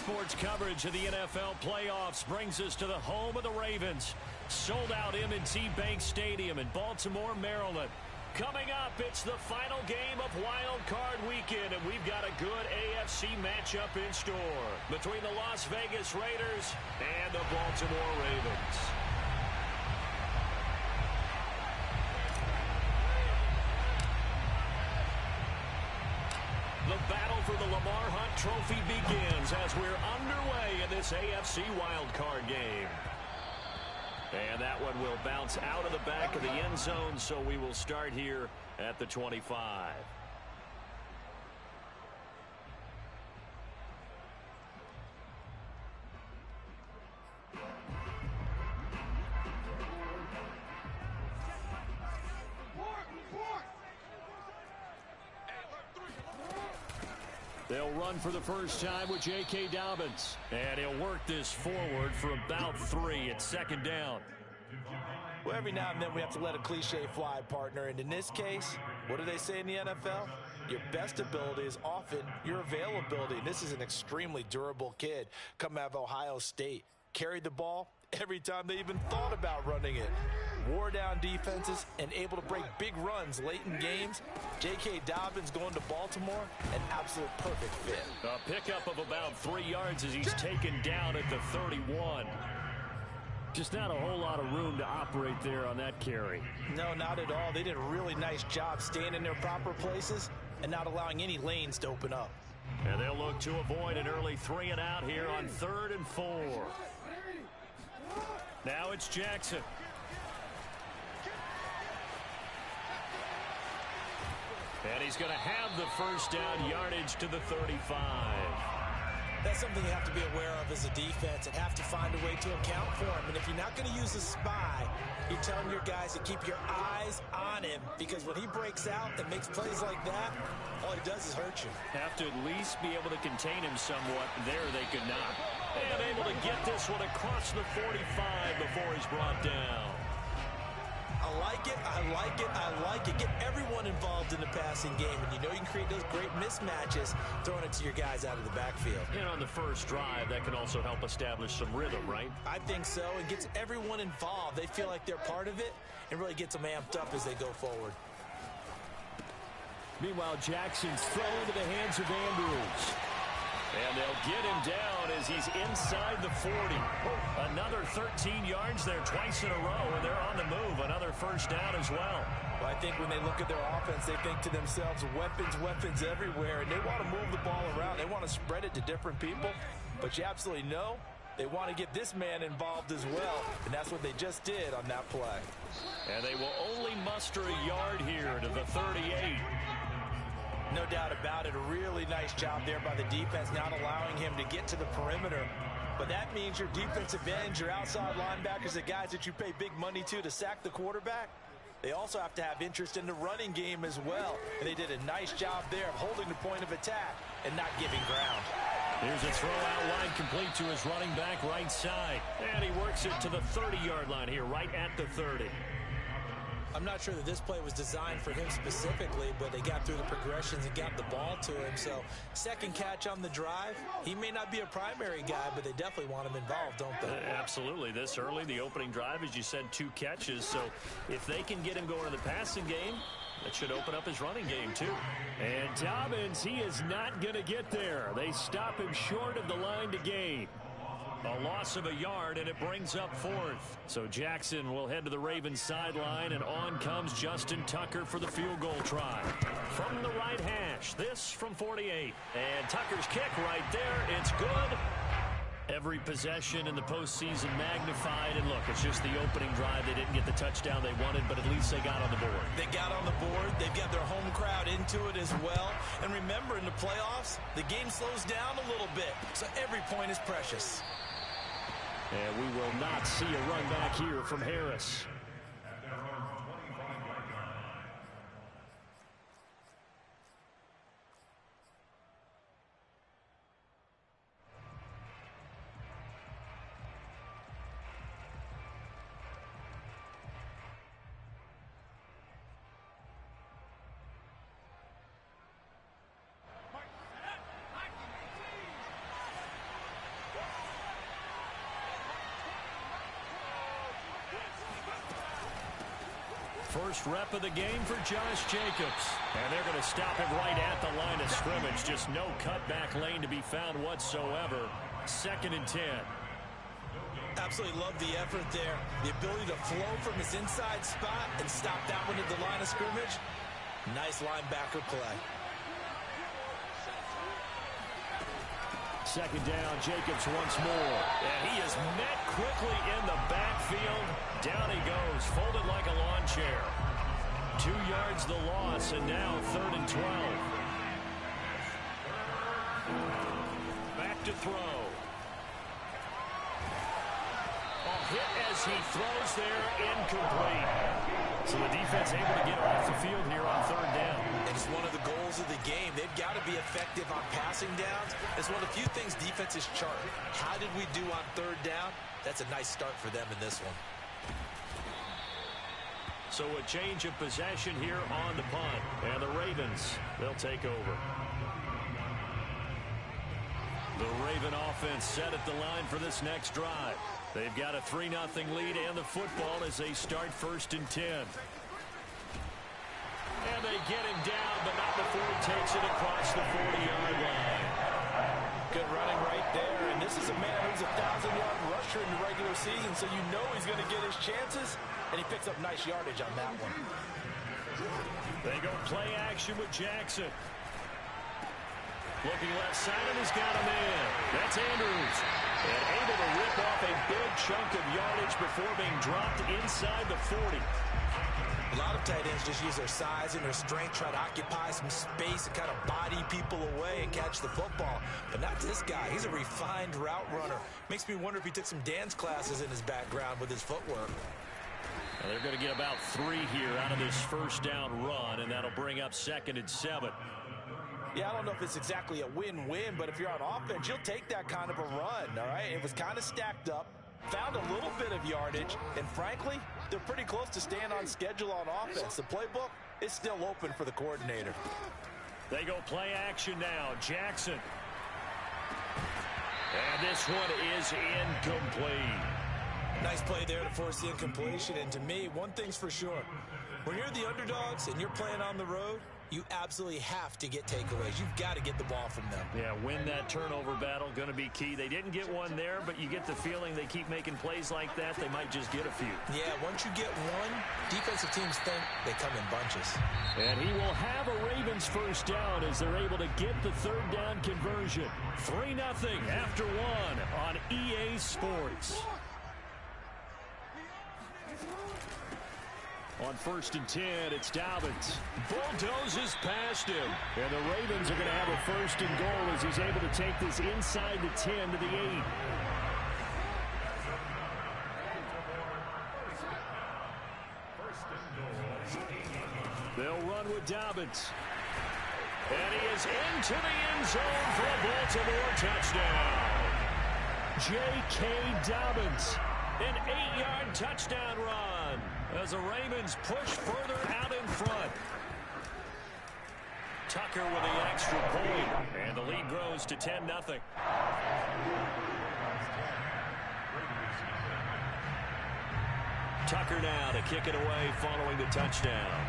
Sports coverage of the NFL playoffs brings us to the home of the Ravens. Sold out M&T Bank Stadium in Baltimore, Maryland. Coming up, it's the final game of Wild Card Weekend, and we've got a good AFC matchup in store between the Las Vegas Raiders and the Baltimore Ravens. The battle for the Lamar Hunt Trophy begins as we're underway in this AFC wildcard game. And that one will bounce out of the back of the end zone, so we will start here at the 25. They'll run for the first time with J.K. Dobbins. And he'll work this forward for about 3 at second down. Well, every now and then we have to let a cliche fly, partner. And in this case, what do they say in the NFL? Your best ability is often your availability. And this is an extremely durable kid coming out of Ohio State. Carried the ball every time they even thought about running it. Wore down defenses and able to break big runs late in games. J.K. Dobbins going to Baltimore, an absolute perfect fit. A pickup of about 3 yards as he's taken down at the 31. Just not a whole lot of room to operate there on that carry. No, not at all. They did a really nice job staying in their proper places and not allowing any lanes to open up. And they'll look to avoid an early 3 and out here on 3rd and 4. Now it's Jackson. And he's going to have the first down yardage to the 35. That's something you have to be aware of as a defense and have to find a way to account for him. And if you're not going to use a spy, you're telling your guys to keep your eyes on him, because when he breaks out and makes plays like that, all he does is hurt you. Have to at least be able to contain him somewhat. There they could not. And able to get this one across the 45 before he's brought down. I like it, I like it, I like it. Get everyone involved in the passing game, and you know you can create those great mismatches throwing it to your guys out of the backfield. And on the first drive, that can also help establish some rhythm, right? I think so. It gets everyone involved. They feel like they're part of it and really gets them amped up as they go forward. Meanwhile, Jackson's thrown into the hands of Andrews. And they'll get him down as he's inside the 40. Another 13 yards there twice in a row, and they're on the move. Another first down as well. Well, I think when they look at their offense, they think to themselves, weapons, weapons everywhere, and they want to move the ball around. They want to spread it to different people, but you absolutely know they want to get this man involved as well, and that's what they just did on that play. And they will only muster a yard here to the 38. No doubt about it. A really nice job there by the defense, not allowing him to get to the perimeter. But that means your defensive ends, your outside linebackers, the guys that you pay big money to sack the quarterback, they also have to have interest in the running game as well. And they did a nice job there of holding the point of attack and not giving ground. Here's a throw out wide complete to his running back right side. And he works it to the 30-yard line here, right at the 30. I'm not sure that this play was designed for him specifically, but they got through the progressions and got the ball to him. So second catch on the drive. He may not be a primary guy, but they definitely want him involved, don't they? Absolutely. This early, the opening drive, as you said, 2 catches. So if they can get him going in the passing game, that should open up his running game too. And Dobbins, he is not going to get there. They stop him short of the line to gain. A loss of a yard, and it brings up 4th. So Jackson will head to the Ravens sideline, and on comes Justin Tucker for the field goal try. From the right hash, this from 48. And Tucker's kick right there. It's good. Every possession in the postseason magnified. And look, it's just the opening drive. They didn't get the touchdown they wanted, but at least they got on the board. They got on the board. They've got their home crowd into it as well. And remember, in the playoffs, the game slows down a little bit. So every point is precious. And we will not see a run back here from Harris. First rep of the game for Josh Jacobs. And they're going to stop him right at the line of scrimmage. Just no cutback lane to be found whatsoever. 2nd and 10. Absolutely love the effort there. The ability to flow from his inside spot and stop that one at the line of scrimmage. Nice linebacker play. 2nd down, Jacobs once more. And he is met quickly in the backfield. Down he goes, folded like a lawn chair. 2 yards the loss, and now 3rd and 12. Back to throw. Hit as he throws there, incomplete. So the defense able to get off the field here on 3rd down. It's one of the goals of the game. They've got to be effective on passing downs. It's one of the few things defenses chart. How did we do on 3rd down? That's a nice start for them in this one. So a change of possession here on the punt. And the Ravens, they'll take over. The Raven offense set at the line for this next drive. They've got a 3-0 lead and the football as they start 1st and 10. And they get him down, but not before he takes it across the 40-yard line. Good running right there, and this is a man who's a 1,000-yard rusher in the regular season, so you know he's going to get his chances, and he picks up nice yardage on that one. They go play action with Jackson. Looking left side, and he's got him in. That's Andrews. And able to rip off a big chunk of yardage before being dropped inside the 40. A lot of tight ends just use their size and their strength, try to occupy some space and kind of body people away and catch the football. But not this guy. He's a refined route runner. Makes me wonder if he took some dance classes in his background with his footwork. Well, they're going to get about 3 here out of this 1st down run, and that'll bring up 2nd and 7. Yeah, I don't know if it's exactly a win-win, but if you're on offense, you'll take that kind of a run, all right? It was kind of stacked up, found a little bit of yardage, and frankly, they're pretty close to staying on schedule on offense. The playbook is still open for the coordinator. They go play action now. Jackson. And this one is incomplete. Nice play there to force the incompletion, and to me, one thing's for sure. When you're the underdogs and you're playing on the road, you absolutely have to get takeaways. You've got to get the ball from them. Yeah, win that turnover battle, going to be key. They didn't get one there, but you get the feeling they keep making plays like that, they might just get a few. Yeah, once you get one, defensive teams think they come in bunches. And he will have a Ravens 1st down as they're able to get the 3rd down conversion. 3-0 after 1 on EA Sports. On 1st and 10, it's Dobbins. Bulldozes past him. And the Ravens are going to have a 1st and goal as he's able to take this inside the 10 to the 8. They'll run with Dobbins. And he is into the end zone for a Baltimore touchdown. J.K. Dobbins, an 8-yard touchdown run as the Ravens push further out in front. Tucker with the extra point, and the lead grows to 10-0. Tucker now to kick it away following the touchdown.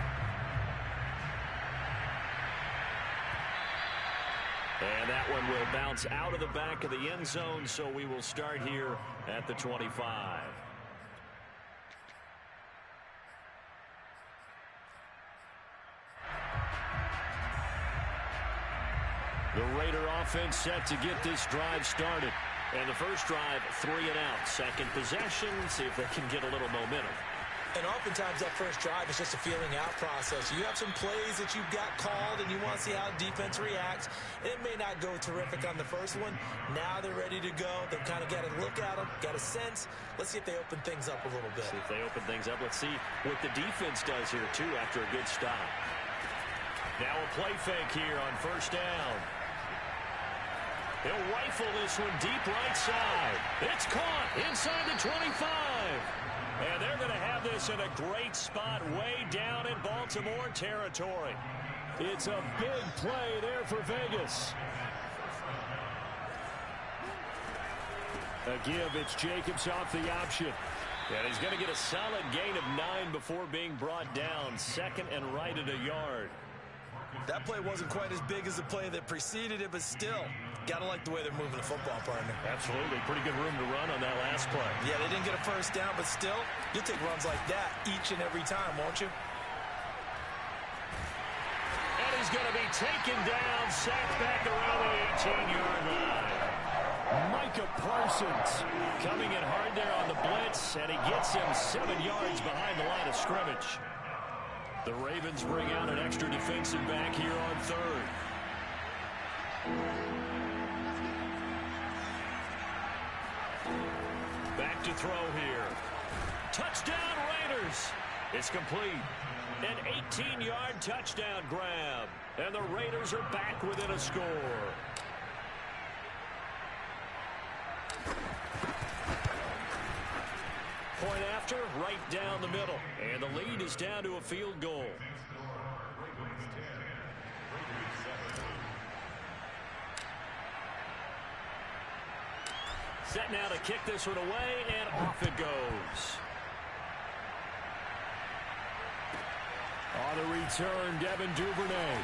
And that one will bounce out of the back of the end zone, so we will start here at the 25. The Raider offense set to get this drive started. And the first drive, 3 and out. Second possession, see if they can get a little momentum. And oftentimes that first drive is just a feeling out process. You have some plays that you've got called and you want to see how defense reacts. It may not go terrific on the first one. Now they're ready to go. They've kind of got to look at them, got a sense. Let's see if they open things up a little bit. See if they open things up. Let's see what the defense does here, too, after a good stop. Now a play fake here on first down. He'll rifle this one deep right side. It's caught inside the 25. And they're going to have this in a great spot way down in Baltimore territory. It's a big play there for Vegas. A give, it's Jacobs off the option. And he's going to get a solid gain of 9 before being brought down. Second and right at a yard. That play wasn't quite as big as the play that preceded it, but still, got to like the way they're moving the football, partner. Absolutely. Pretty good room to run on that last play. Yeah, they didn't get a first down, but still, you'll take runs like that each and every time, won't you? And he's going to be taken down, sacked back around the 18-yard line. Micah Parsons coming in hard there on the blitz, and he gets him 7 yards behind the line of scrimmage. The Ravens bring out an extra defensive back here on third. Back to throw here. Touchdown Raiders. It's complete. An 18-yard touchdown grab. And the Raiders are back within a score. Point after, right down the middle. And the lead is down to a field goal. Set now to kick this one away, and off it goes. On the return, Devin Duvernay.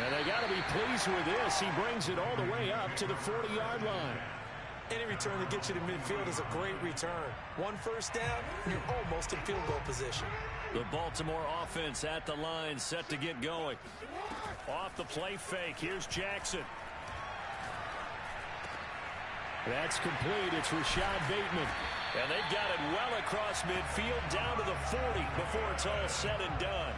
And they got to be pleased with this. He brings it all the way up to the 40-yard line. Any return that gets you to midfield is a great return. One first down, and you're almost in field goal position. The Baltimore offense at the line, set to get going. Off the play fake, here's Jackson. That's complete. It's Rashad Bateman. And they've got it well across midfield, down to the 40 before it's all said and done.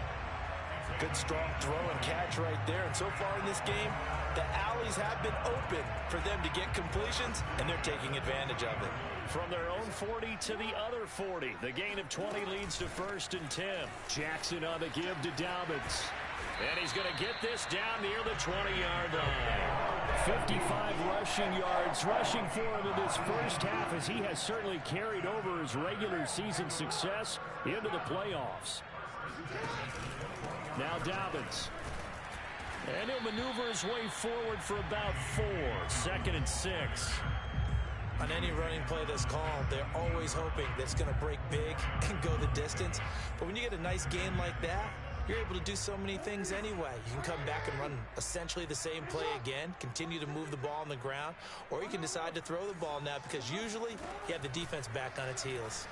Good strong throw and catch right there. And so far in this game, the alleys have been open for them to get completions, and they're taking advantage of it. From their own 40 to the other 40. The gain of 20 leads to 1st and 10. Jackson on the give to Dobbins. And he's going to get this down near the 20-yard line. 55 rushing yards rushing for him in this first half, as he has certainly carried over his regular season success into the playoffs. Now Dobbins. And he'll maneuver his way forward for about 4. 2nd and 6. On any running play that's called, they're always hoping that it's going to break big and go the distance. But when you get a nice gain like that, you're able to do so many things anyway. You can come back and run essentially the same play again, continue to move the ball on the ground, or you can decide to throw the ball now because usually you have the defense back on its heels.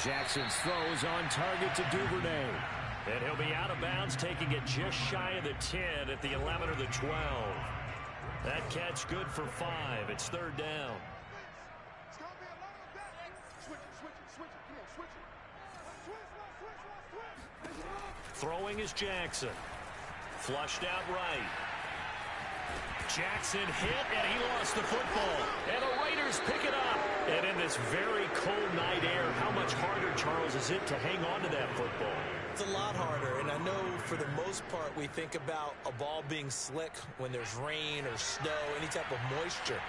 Jackson's throws on target to Duvernay. And he'll be out of bounds, taking it just shy of the 10 at the 11 or the 12. That catch good for 5. It's 3rd down. Throwing is Jackson. Flushed out right. Jackson hit, and he lost the football. And the Raiders pick it up. And in this very cold night air, how much harder, Charles, is it to hang on to that football? It's a lot harder, and I know for the most part we think about a ball being slick when there's rain or snow, any type of moisture.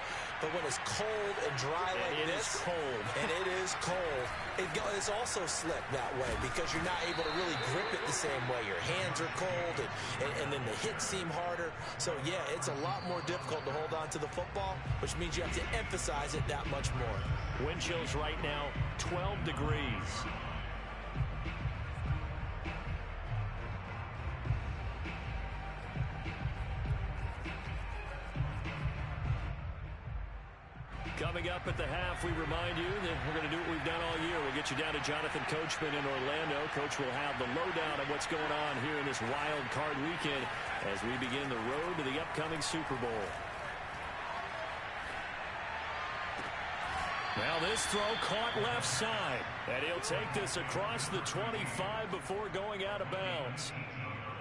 But when it's cold and dry like this, and it is cold, it's also slick that way because you're not able to really grip it the same way. Your hands are cold, and then the hits seem harder. So, yeah, it's a lot more difficult to hold on to the football, which means you have to emphasize it that much more. Wind chills right now, 12 degrees. Coming up at the half, we remind you that we're going to do what we've done all year. We'll get you down to Jonathan Coachman in Orlando. Coach will have the lowdown of what's going on here in this wild card weekend as we begin the road to the upcoming Super Bowl. Now this throw caught left side, and he'll take this across the 25 before going out of bounds.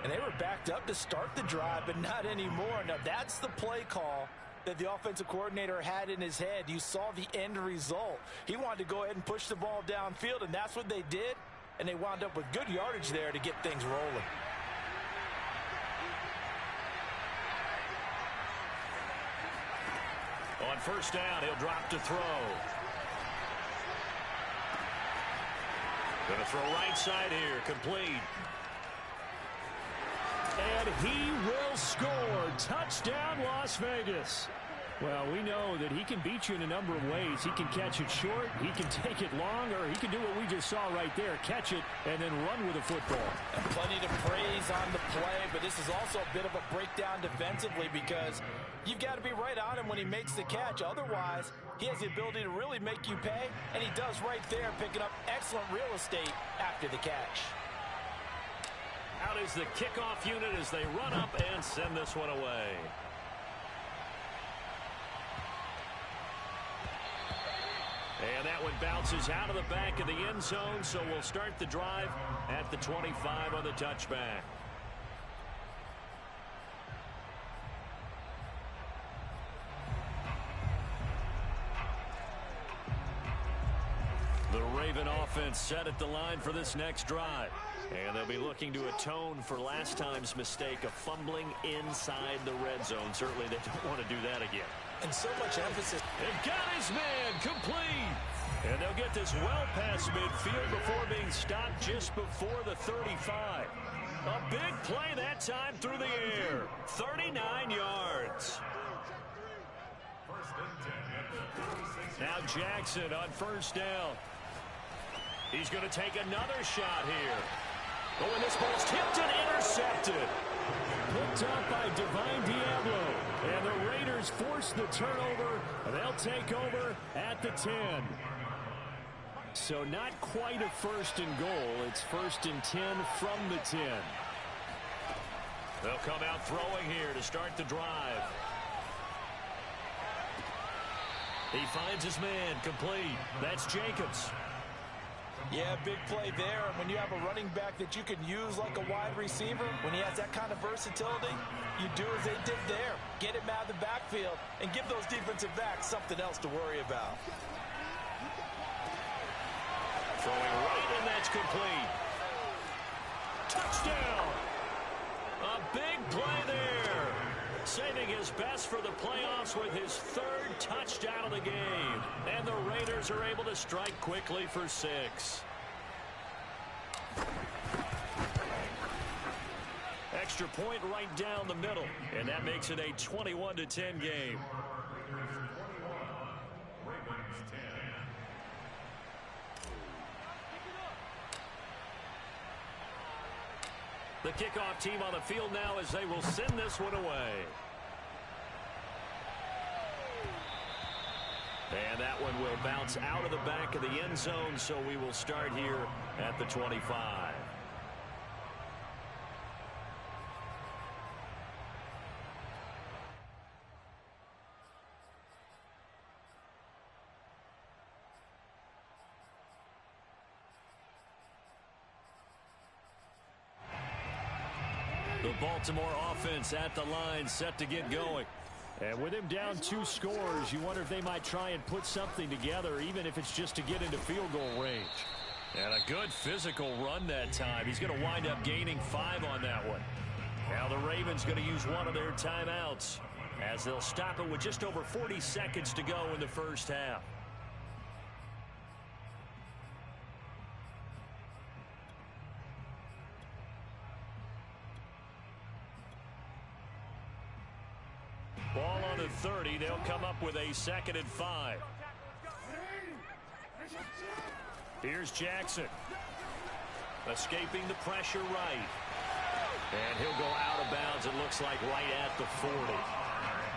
And they were backed up to start the drive, but not anymore. Now that's the play call that the offensive coordinator had in his head. You saw the end result. He wanted to go ahead and push the ball downfield, and that's what they did, and they wound up with good yardage there to get things rolling. On 1st down, he'll drop to throw. Going to throw right side here, complete. And he will score. Touchdown, Las Vegas. Well, we know that he can beat you in a number of ways. He can catch it short, he can take it long, or he can do what we just saw right there, catch it and then run with the football. And plenty to praise on the play, but this is also a bit of a breakdown defensively because you've got to be right on him when he makes the catch. Otherwise, he has the ability to really make you pay, and he does right there, picking up excellent real estate after the catch. Out is the kickoff unit as they run up and send this one away. And that one bounces out of the back of the end zone, so we'll start the drive at the 25 on the touchback. The Raven offense set at the line for this next drive. And they'll be looking to atone for last time's mistake of fumbling inside the red zone. Certainly they don't want to do that again. And so much emphasis. And got his man complete. And they'll get this well past midfield before being stopped just before the 35. A big play that time through the air. 39 yards. Now Jackson on first down. He's going to take another shot here. Oh, and this ball's tipped and intercepted. Picked up by Divine Diablo. And the Raiders force the turnover. They'll take over at the 10. So not quite a first and goal. It's first and 10 from the 10. They'll come out throwing here to start the drive. He finds his man complete. That's Jacobs. Yeah, big play there. And when you have a running back that you can use like a wide receiver, when he has that kind of versatility, you do as they did there. Get him out of the backfield and give those defensive backs something else to worry about. Throwing right, and that's complete. Touchdown! A big play there. Saving his best for the playoffs with his third touchdown of the game. And the Raiders are able to strike quickly for 6. Extra point right down the middle. And that makes it a 21-10 game. The kickoff team on the field now as they will send this one away. And that one will bounce out of the back of the end zone, so we will start here at the 25. The Baltimore offense at the line, set to get going. And with him down 2 scores, you wonder if they might try and put something together, even if it's just to get into field goal range. And a good physical run that time. He's going to wind up gaining 5 on that one. Now the Ravens going to use one of their timeouts as they'll stop it with just over 40 seconds to go in the first half. Ball on the 30. They'll come up with a 2nd and 5. Here's Jackson. Escaping the pressure right. And he'll go out of bounds, it looks like, right at the 40.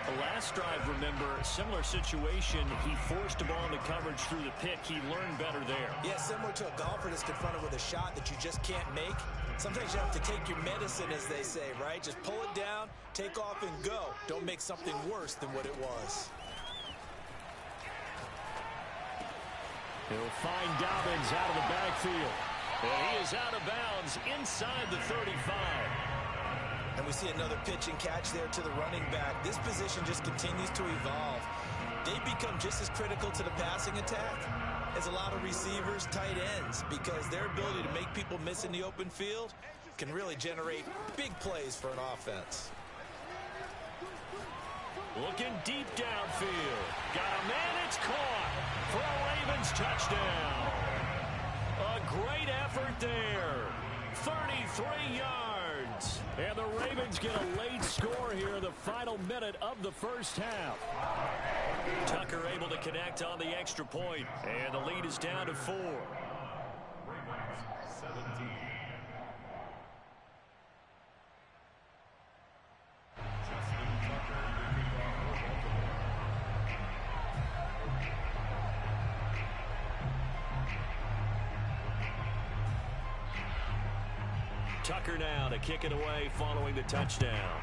The last drive, remember, similar situation. He forced a ball into coverage through the pick. He learned better there. Yeah, similar to a golfer that's confronted with a shot that you just can't make. Sometimes you have to take your medicine, as they say, right? Just pull it down, take off, and go. Don't make something worse than what it was. He'll find Dobbins out of the backfield. And he is out of bounds inside the 35. And we see another pitch and catch there to the running back. This position just continues to evolve. They become just as critical to the passing attack as a lot of receivers, tight ends, because their ability to make people miss in the open field can really generate big plays for an offense. Looking deep downfield. Got a man, it's caught for a Ravens touchdown. A great effort there. 33 yards. downs. And the Ravens get a late score here in the final minute of the first half. Tucker able to connect on the extra point, and the lead is down to 4. Tucker now to kick it away following the touchdown.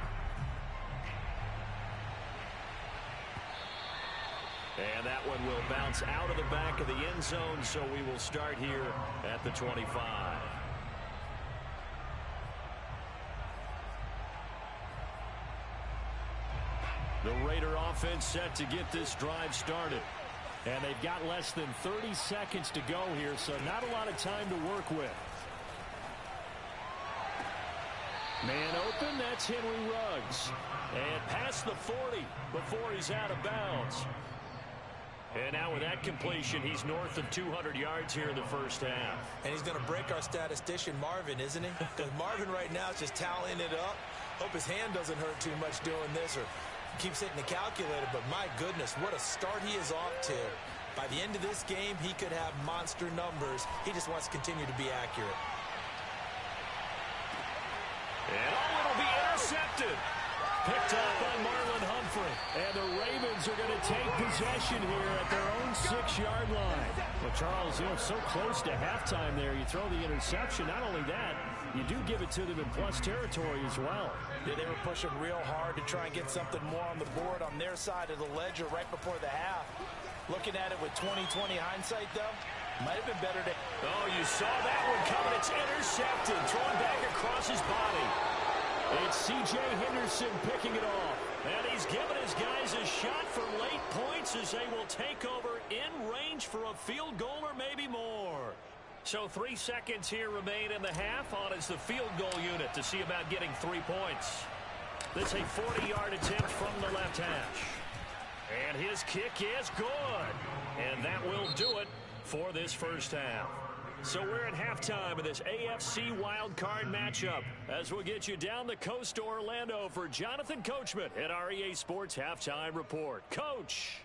And that one will bounce out of the back of the end zone, so we will start here at the 25. The Raider offense set to get this drive started. And they've got less than 30 seconds to go here, so not a lot of time to work with. Man open, that's Henry Ruggs. And past the 40 before he's out of bounds. And now with that completion, he's north of 200 yards here in the first half. And he's going to break our statistician, Marvin, isn't he? Because Marvin right now is just tallying it up. Hope his hand doesn't hurt too much doing this or keeps hitting the calculator. But my goodness, what a start he is off to. By the end of this game, he could have monster numbers. He just wants to continue to be accurate. And it'll be intercepted. Picked up by Marlon Humphrey. And the Ravens are going to take possession here at their own 6-yard line. Well, Charles, so close to halftime there. You throw the interception. Not only that, you do give it to them in plus territory as well. Yeah, they were pushing real hard to try and get something more on the board on their side of the ledger right before the half. Looking at it with 20/20 hindsight, though, might have been better to... Oh, you saw that one coming. It's intercepted. Thrown back across his body. It's C.J. Henderson picking it off. And he's given his guys a shot for late points as they will take over in range for a field goal or maybe more. So 3 seconds here remain in the half. On is the field goal unit to see about getting 3 points. This a 40-yard attempt from the left hash. And his kick is good. And that will do it for this first half. So we're at halftime of this AFC wildcard matchup as we'll get you down the coast to Orlando for Jonathan Coachman at our EA Sports Halftime Report. Coach.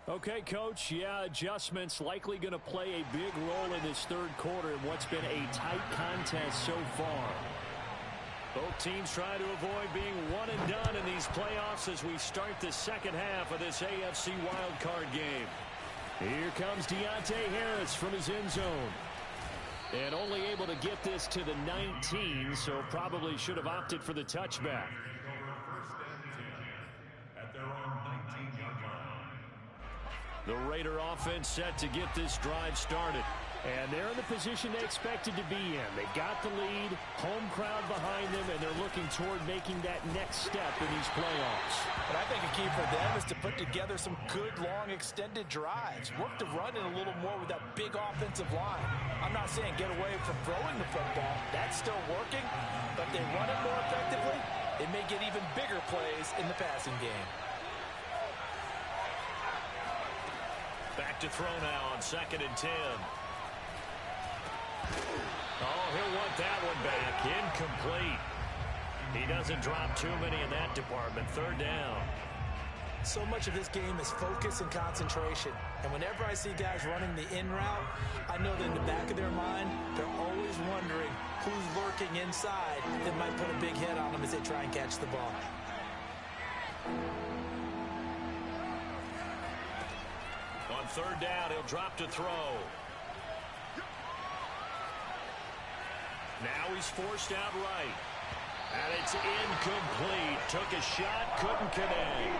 Okay, Coach, yeah, adjustments likely going to play a big role in this third quarter in what's been a tight contest so far. Both teams trying to avoid being one and done in these playoffs as we start the second half of this AFC wildcard game. Here comes Deontay Harris from his end zone. And only able to get this to the 19, so probably should have opted for the touchback. The Raider offense set to get this drive started. And they're in the position they expected to be in. They've got the lead, home crowd behind them, and they're looking toward making that next step in these playoffs. But I think a key for them is to put together some good, long, extended drives. Work the run in a little more with that big offensive line. I'm not saying get away from throwing the football. That's still working. But if they run it more effectively, they may get even bigger plays in the passing game. Back to throw now on 2nd and 10. Oh, he'll want that one back. Incomplete. He doesn't drop too many in that department. 3rd down. So much of this game is focus and concentration. And whenever I see guys running the in route, I know that in the back of their mind, they're always wondering who's lurking inside that might put a big hit on them as they try and catch the ball. On 3rd down, he'll drop to throw. Now he's forced out right. And it's incomplete. Took a shot, couldn't connect.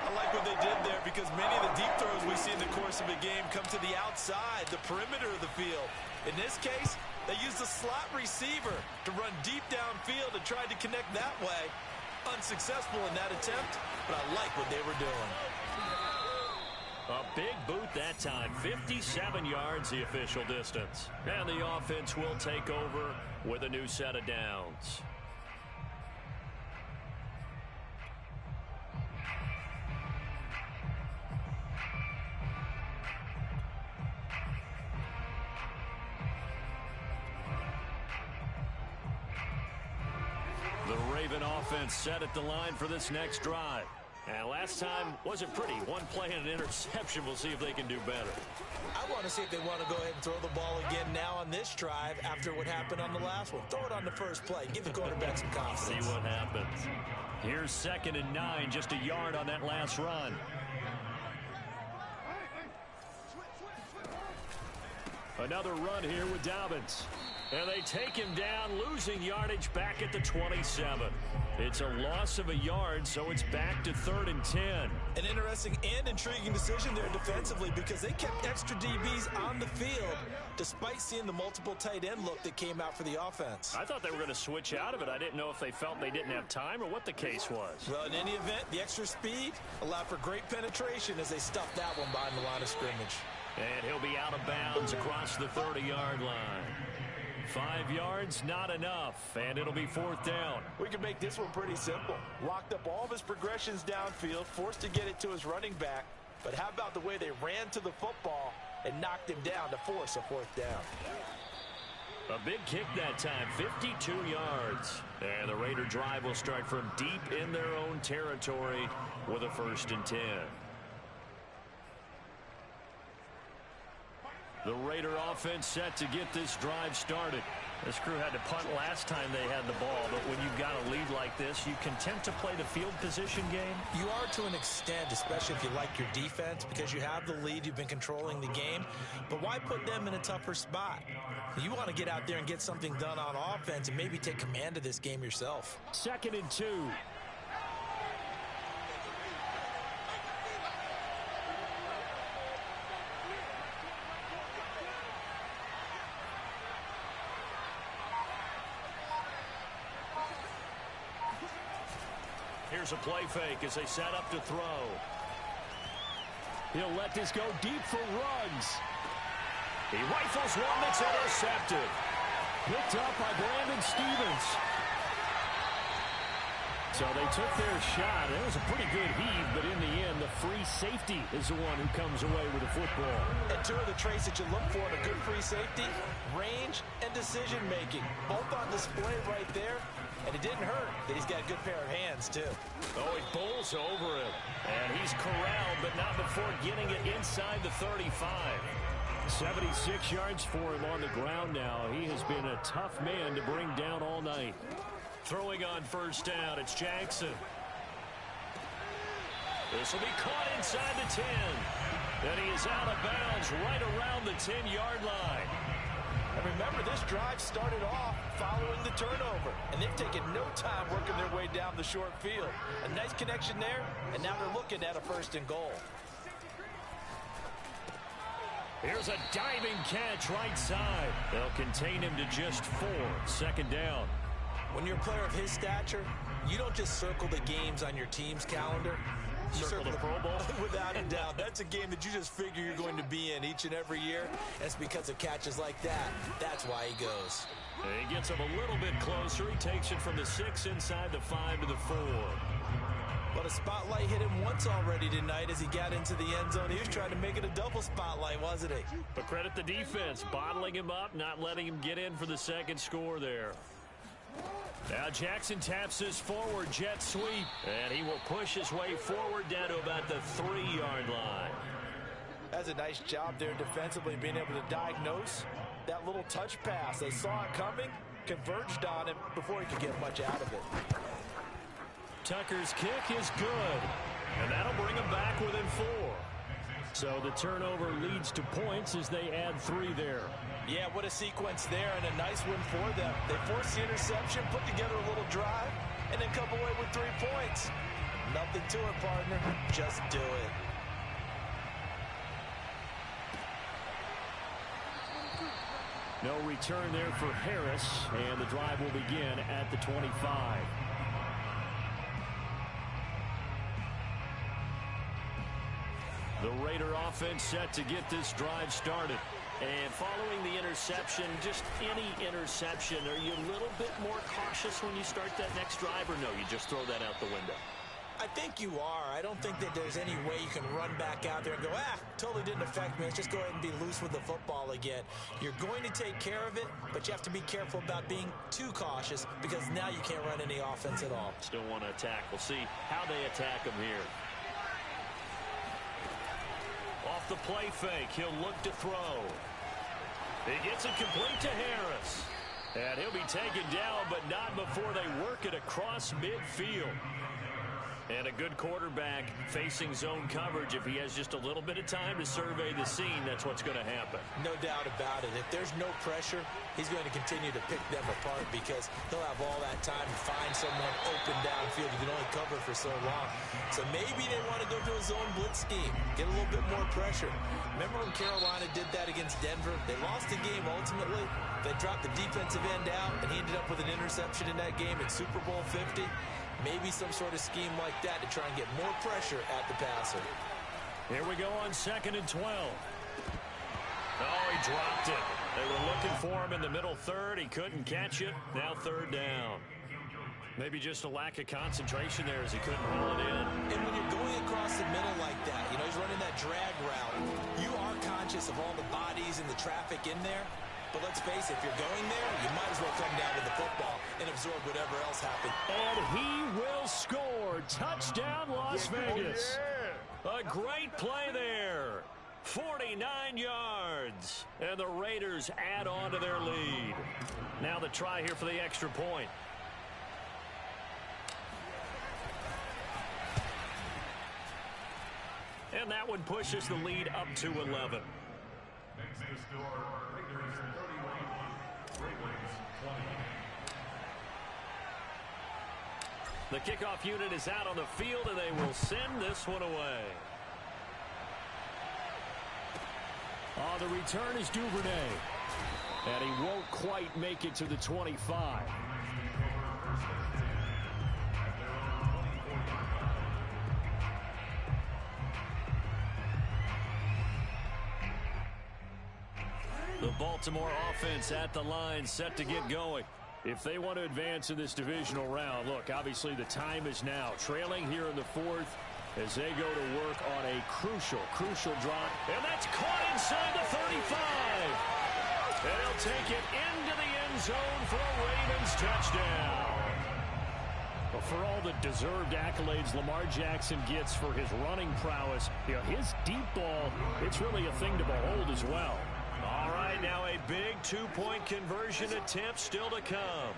I like what they did there because many of the deep throws we see in the course of a game come to the outside, the perimeter of the field. In this case, they used a slot receiver to run deep downfield and tried to connect that way. Unsuccessful in that attempt, but I like what they were doing. A big boot that time. 57 yards the official distance. And the offense will take over with a new set of downs. The Raven offense set at the line for this next drive. And last time wasn't pretty. One play and an interception. We'll see if they can do better. I want to see if they want to go ahead and throw the ball again now on this drive after what happened on the last one. Throw it on the first play. Give the quarterback some confidence. See what happens. Here's 2nd and 9, just a yard on that last run. Another run here with Dobbins. And they take him down, losing yardage back at the 27. It's a loss of a yard, so it's back to 3rd and 10. An interesting and intriguing decision there defensively because they kept extra DBs on the field despite seeing the multiple tight end look that came out for the offense. I thought they were going to switch out of it. I didn't know if they felt they didn't have time or what the case was. Well, in any event, the extra speed allowed for great penetration as they stuffed that one behind the line of scrimmage. And he'll be out of bounds across the 30-yard line. 5 yards, not enough, and it'll be 4th down. We can make this one pretty simple. Locked up all of his progressions downfield, forced to get it to his running back. But how about the way they ran to the football and knocked him down to force a 4th down? A big kick that time, 52 yards. And the Raider drive will start from deep in their own territory with a 1st and 10. The Raider offense set to get this drive started. This crew had to punt last time they had the ball, but when you've got a lead like this, you content to play the field position game? You are to an extent, especially if you like your defense, because you have the lead, you've been controlling the game. But why put them in a tougher spot? You want to get out there and get something done on offense and maybe take command of this game yourself. 2nd and 2. Here's a play fake as they set up to throw. He'll let this go deep for Ruggs. He rifles one that's intercepted. Picked up by Brandon Stephens. So they took their shot. It was a pretty good heave, but in the end, the free safety is the one who comes away with the football. And 2 of the traits that you look for in a good free safety, range and decision-making. Both on display right there. And it didn't hurt that he's got a good pair of hands, too. Oh, he bowls over him. And he's corralled, but not before getting it inside the 35. 76 yards for him on the ground now. He has been a tough man to bring down all night. Throwing on 1st down, it's Jackson. This will be caught inside the 10. And he is out of bounds right around the 10-yard line. And remember, this drive started off following the turnover. And they've taken no time working their way down the short field. A nice connection there, and now they're looking at a 1st and goal. Here's a diving catch right side. They'll contain him to just 4. 2nd down. When you're a player of his stature, you don't just circle the games on your team's calendar. You circle the Pro Bowl? Without a doubt. That's a game that you just figure you're going to be in each and every year. And it's because of catches like that. That's why he goes. And he gets him a little bit closer. He takes it from the 6 inside the 5 to the 4. But a spotlight hit him once already tonight as he got into the end zone. He was trying to make it a double spotlight, wasn't he? But credit the defense, bottling him up, not letting him get in for the 2nd score there. Now Jackson taps this forward jet sweep, and he will push his way forward down to about the 3-yard line. That's a nice job there defensively, being able to diagnose that little touch pass. They saw it coming, converged on him before he could get much out of it. Tucker's kick is good, and that'll bring him back within 4. So the turnover leads to points as they add 3 there. Yeah, what a sequence there, and a nice win for them. They forced the interception, put together a little drive, and then come away with 3 points. Nothing to it, partner. Just do it. No return there for Harris, and the drive will begin at the 25. The Raider offense set to get this drive started. And following the interception, just any interception, are you a little bit more cautious when you start that next drive, or no, you just throw that out the window? I think you are. I don't think that there's any way you can run back out there and go, totally didn't affect me. Let's just go ahead and be loose with the football again. You're going to take care of it, but you have to be careful about being too cautious because now you can't run any offense at all. Still want to attack. We'll see how they attack him here. Off the play fake, he'll look to throw. He gets it complete to Harris. And he'll be taken down, but not before they work it across midfield. And a good quarterback facing zone coverage. If he has just a little bit of time to survey the scene, that's what's going to happen. No doubt about it. If there's no pressure, he's going to continue to pick them apart because he'll have all that time to find someone open downfield. You can only cover for so long. So maybe they want to go to a zone blitz scheme, get a little bit more pressure. Remember when Carolina did that against Denver? They lost the game ultimately. They dropped the defensive end out, and he ended up with an interception in that game in Super Bowl 50. Maybe some sort of scheme like that to try and get more pressure at the passer. Here we go on 2nd and 12. Oh, he dropped it. They were looking for him in the middle third. He couldn't catch it. Now 3rd down. Maybe just a lack of concentration there as he couldn't pull it in. And when you're going across the middle like that, he's running that drag route, you are conscious of all the bodies and the traffic in there. But let's face it, if you're going there, you might as well come down with the football and absorb whatever else happens. And he will score. Touchdown, Las Vegas. A great play there. 49 yards. And the Raiders add on to their lead. Now the try here for the extra point. And that one pushes the lead up to 11. The kickoff unit is out on the field, and they will send this one away. The return is Duvernay. And he won't quite make it to the 25. The Baltimore offense at the line, set to get going. If they want to advance in this divisional round, look, obviously the time is now. Trailing here in the 4th as they go to work on a crucial drop. And that's caught inside the 35. And he'll take it into the end zone for a Ravens touchdown. Well, for all the deserved accolades Lamar Jackson gets for his running prowess, his deep ball, it's really a thing to behold as well. All right, now a big 2-point conversion attempt still to come.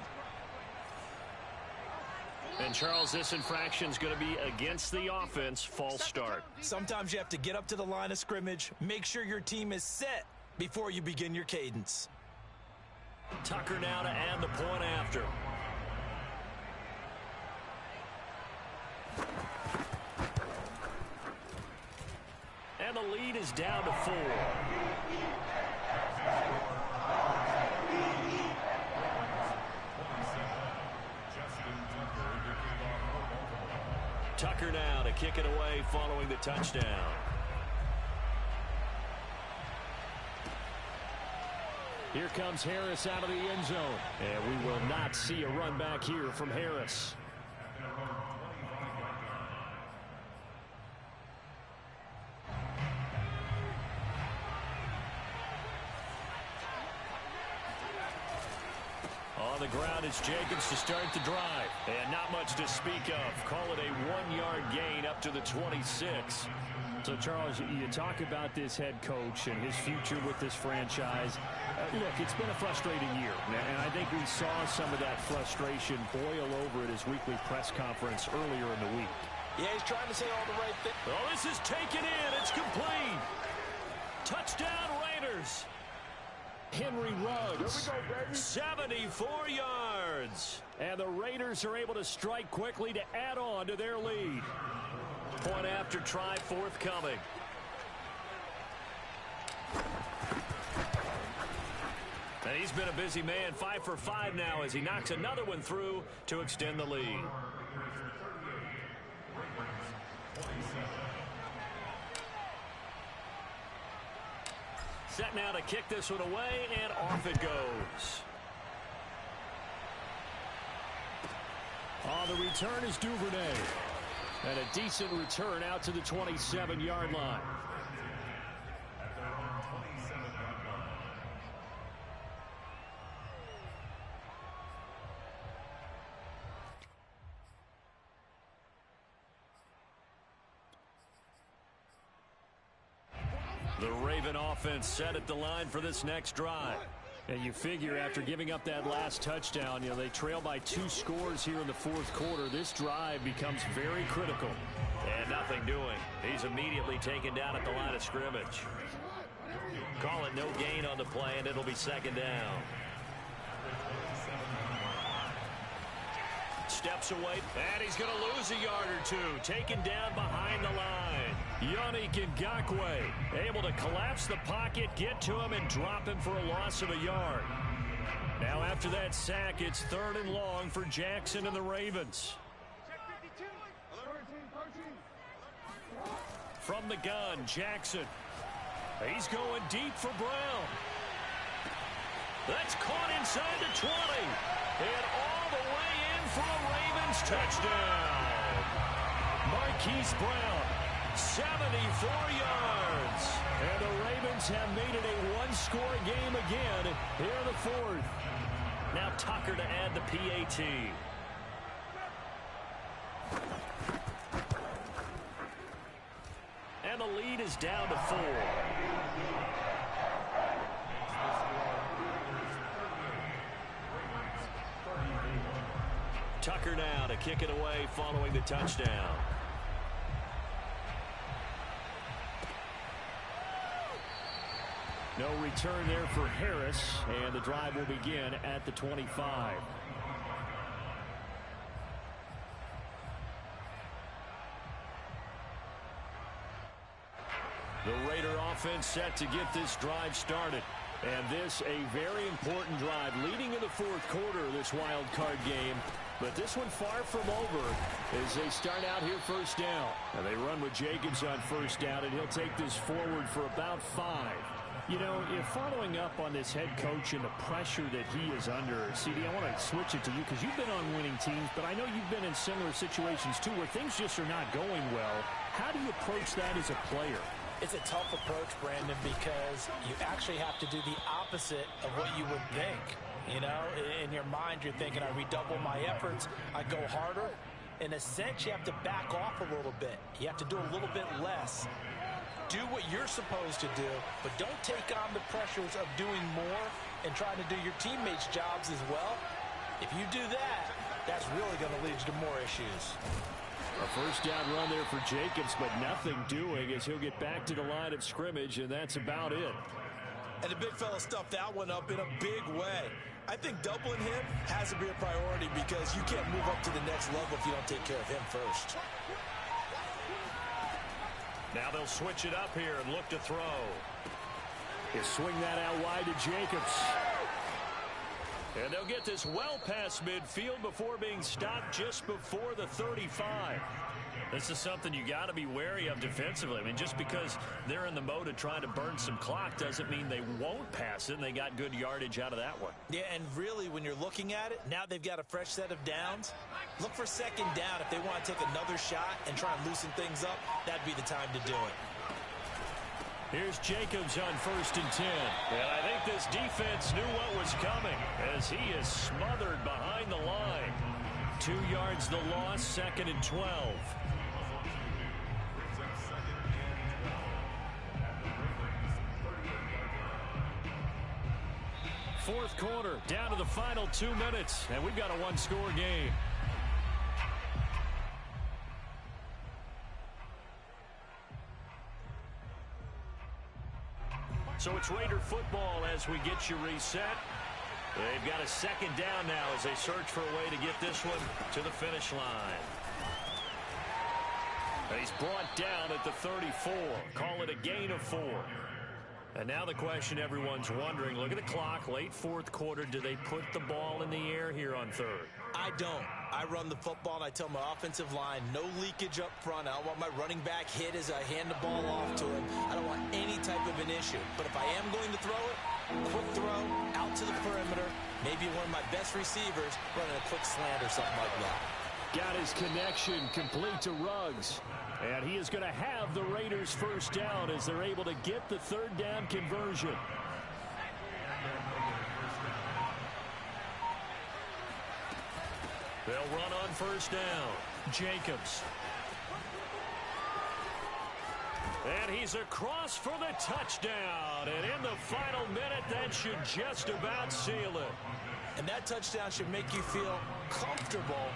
And, Charles, this infraction's going to be against the offense. False start. Sometimes you have to get up to the line of scrimmage, make sure your team is set before you begin your cadence. Tucker now to add the point after. And the lead is down to 4. Tucker now to kick it away following the touchdown. Here comes Harris out of the end zone. And we will not see a run back here from Harris. On the ground is Jacobs to start the drive. And not much to speak of. Call it a 1-yard gain up to the 26. So, Charles, you talk about this head coach and his future with this franchise. Look, it's been a frustrating year. And I think we saw some of that frustration boil over at his weekly press conference earlier in the week. Yeah, he's trying to say all the right things. Oh, this is taken in. It's complete. Touchdown, Raiders. Henry Ruggs, 74 yards. And the Raiders are able to strike quickly to add on to their lead. Point after try forthcoming. And he's been a busy man, 5 for 5 now as he knocks another one through to extend the lead. Set now to kick this one away, and off it goes. On the return is Duvernay. And a decent return out to the 27-yard line. The Raven offense set at the line for this next drive. And you figure after giving up that last touchdown, they trail by 2 scores here in the fourth quarter. This drive becomes very critical. And nothing doing. He's immediately taken down at the line of scrimmage. Call it no gain on the play, and it'll be second down. Steps away, and he's going to lose a yard or 2. Taken down behind the line. Yannick Ngakoue able to collapse the pocket, get to him, and drop him for a loss of a yard. Now after that sack, it's 3rd and long for Jackson and the Ravens. From the gun, Jackson. He's going deep for Brown. That's caught inside the 20. And all the way in for a Ravens touchdown. Marquise Brown, 74 yards. And the Ravens have made it a one-score game again here in the fourth. Now Tucker to add the PAT. And the lead is down to 4. Tucker now to kick it away following the touchdown. No return there for Harris, and the drive will begin at the 25. The Raider offense set to get this drive started. And this a very important drive leading in the fourth quarter of this wild card game. But this one far from over as they start out here first down. And they run with Jacobs on first down, and he'll take this forward for about 5. If following up on this head coach and the pressure that he is under, CD, I want to switch it to you because you've been on winning teams, but I know you've been in similar situations too where things just are not going well. How do you approach that as a player? It's a tough approach, Brandon, because you actually have to do the opposite of what you would think. In your mind, you're thinking, I redouble my efforts, I go harder. In a sense, you have to back off a little bit. You have to do a little bit less. Do what you're supposed to do, but don't take on the pressures of doing more and trying to do your teammates' jobs as well. If you do that, that's really going to lead you to more issues. A first down run there for Jacobs, but nothing doing as he'll get back to the line of scrimmage, and that's about it. And the big fella stuffed that one up in a big way. I think doubling him has to be a priority because you can't move up to the next level if you don't take care of him first. Now they'll switch it up here and look to throw. He'll swing that out wide to Jacobs. And they'll get this well past midfield before being stopped just before the 35. This is something you got to be wary of defensively. I mean, just because they're in the mode of trying to burn some clock doesn't mean they won't pass it, and they got good yardage out of that one. Yeah, and really, when you're looking at it, now they've got a fresh set of downs. Look for second down. If they want to take another shot and try and loosen things up, that'd be the time to do it. Here's Jacobs on 1st and 10. And I think this defense knew what was coming as he is smothered behind the line. 2 yards the loss, 2nd and 12. Fourth quarter, down to the final 2 minutes, and we've got a one-score game. So it's Raider football as we get you reset. They've got a second down now as they search for a way to get this one to the finish line. He's brought down at the 34. Call it a gain of 4. And now the question everyone's wondering, look at the clock, late fourth quarter, do they put the ball in the air here on 3rd? I don't. I run the football, and I tell my offensive line, no leakage up front. I don't want my running back hit as I hand the ball off to him. I don't want any type of an issue. But if I am going to throw it, quick throw, out to the perimeter, maybe one of my best receivers running a quick slant or something like that. Got his connection complete to Ruggs. And he is going to have the Raiders first down as they're able to get the third down conversion. They'll run on first down. Jacobs. And he's across for the touchdown. And in the final minute, that should just about seal it. And that touchdown should make you feel comfortable.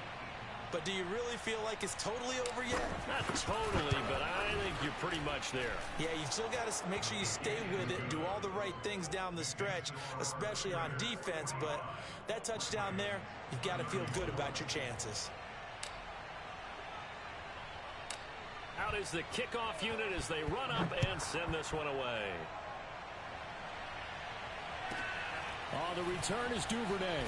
But do you really feel like it's totally over yet? Not totally, but I think you're pretty much there. Yeah, you still got to make sure you stay with it, do all the right things down the stretch, especially on defense. But that touchdown there, you've got to feel good about your chances. Out is the kickoff unit as they run up and send this one away. On the return is Duvernay.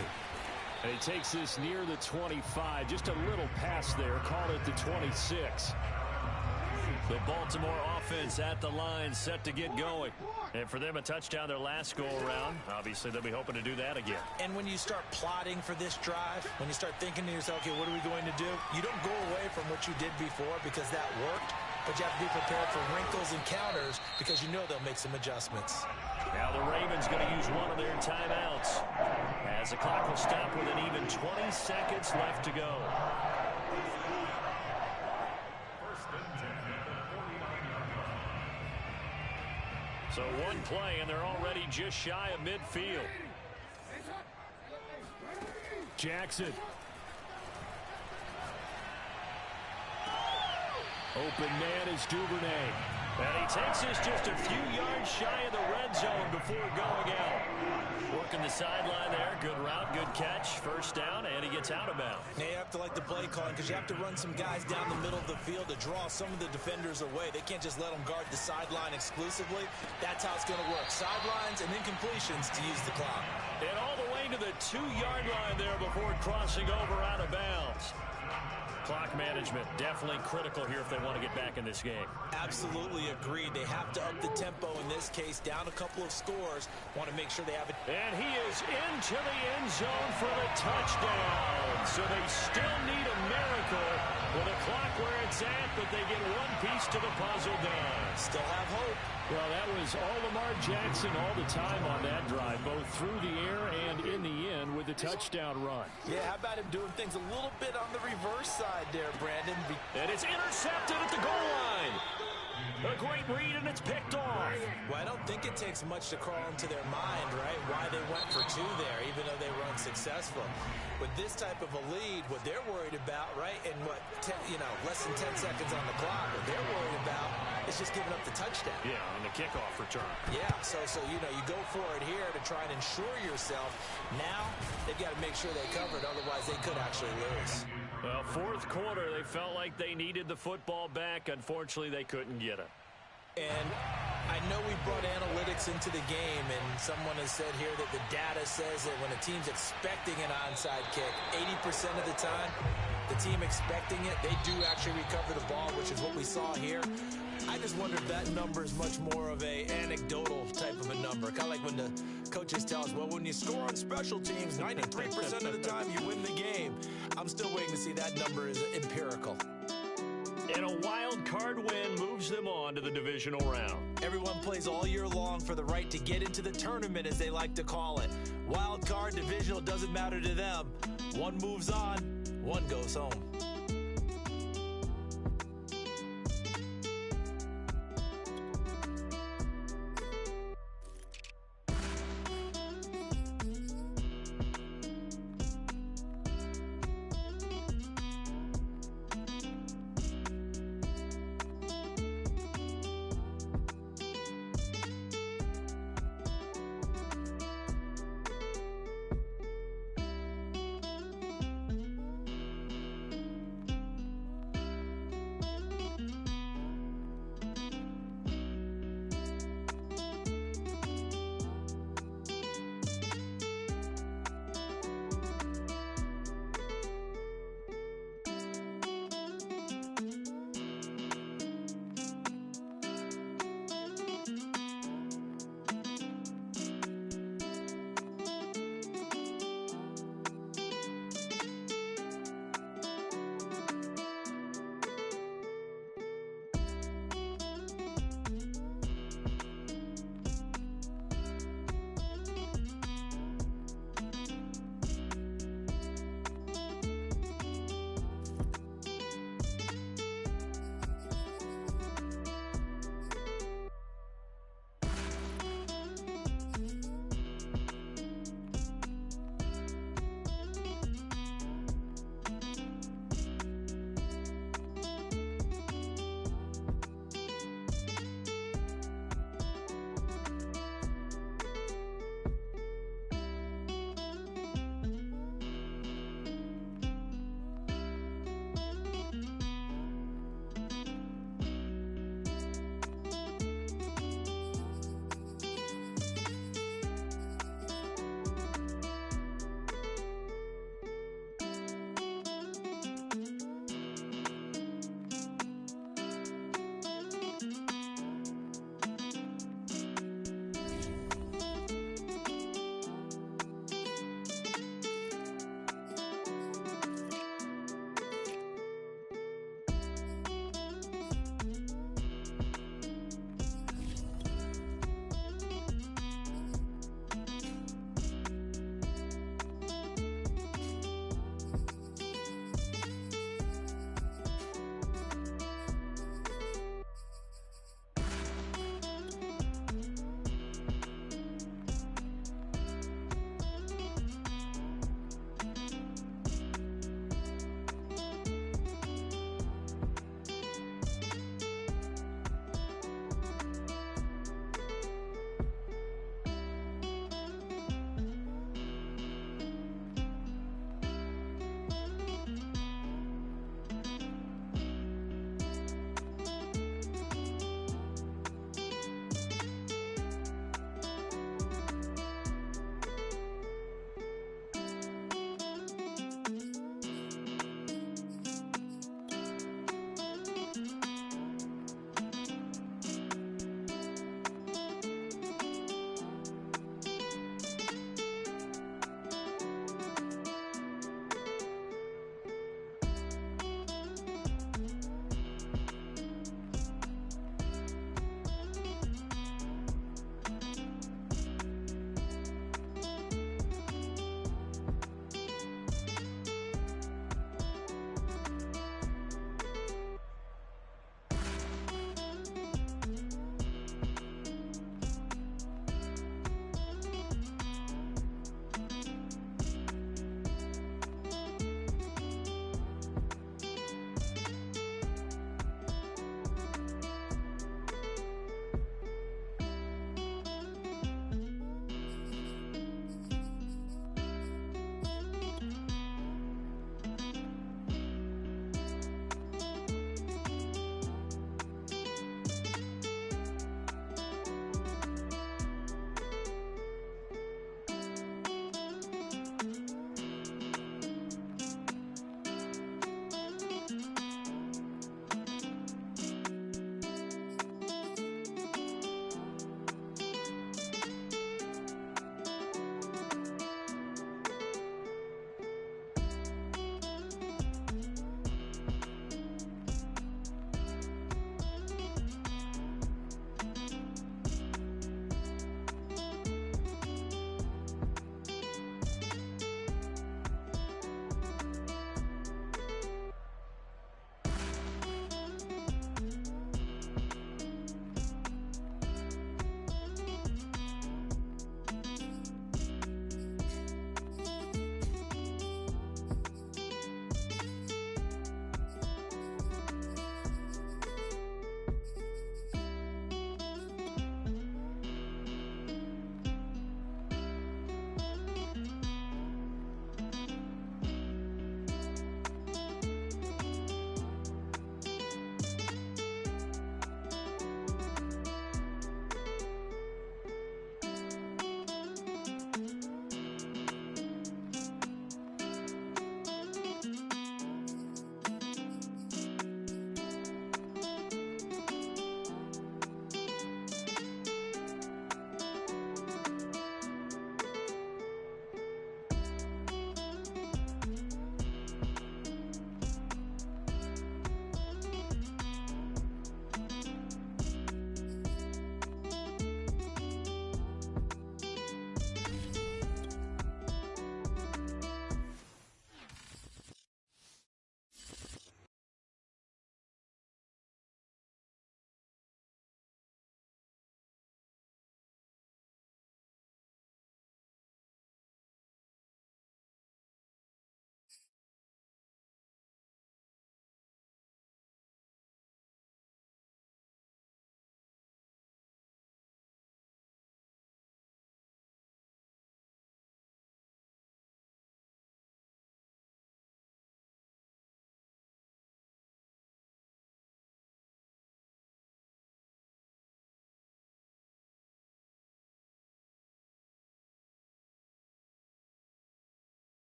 And he takes this near the 25. Just a little pass there. Call it the 26. The Baltimore offense at the line, set to get going. And for them, a touchdown their last go-around. Obviously, they'll be hoping to do that again. And when you start plotting for this drive, when you start thinking to yourself, okay, what are we going to do? You don't go away from what you did before because that worked. But you have to be prepared for wrinkles and counters because you know they'll make some adjustments. Now the Ravens going to use one of their timeouts as the clock will stop with an even 20 seconds left to go. So one play and they're already just shy of midfield. Jackson. Open man is Duvernay. And he takes this just a few yards shy of the red zone before going out. Working the sideline there. Good route, good catch. First down, and he gets out of bounds. Now you have to like the play calling because you have to run some guys down the middle of the field to draw some of the defenders away. They can't just let them guard the sideline exclusively. That's how it's going to work. Sidelines and incompletions to use the clock. And all the way to the 2-yard line there before crossing over out of bounds. Clock management definitely critical here if they want to get back in this game. Absolutely agreed. They have to up the tempo in this case, down a couple of scores. Want to make sure they have it. And he is into the end zone for the touchdown. So they still need a miracle with a clock where it's at, but they get one piece to the puzzle done. Still have hope. Well, that was all Lamar Jackson all the time on that drive, both through the air and in the end with the touchdown run. Yeah, how about him doing things a little bit on the reverse side there, Brandon? And it's intercepted at the goal line. A great read, and it's picked off. Well, I don't think it takes much to crawl into their mind, right, why they went for two there, even though they were unsuccessful. With this type of a lead, what they're worried about, right, and less than 10 seconds on the clock, what they're worried about is just giving up the touchdown. Yeah, on the kickoff return. Yeah, so you go for it here to try and ensure yourself. Now, they've got to make sure they cover it, otherwise they could actually lose. Well, fourth quarter, they felt like they needed the football back. Unfortunately, they couldn't get it. And I know we brought analytics into the game, and someone has said here that the data says that when a team's expecting an onside kick, 80% of the time, the team expecting it, they do actually recover the ball, which is what we saw here. I just wonder if that number is much more of a anecdotal type of a number. Kind of like when the coaches tell us, well, when you score on special teams, 93% of the time you win the game. I'm still waiting to see that number is empirical. And a wild card win moves them on to the divisional round. Everyone plays all year long for the right to get into the tournament, as they like to call it. Wild card, divisional, doesn't matter to them. One moves on, one goes home.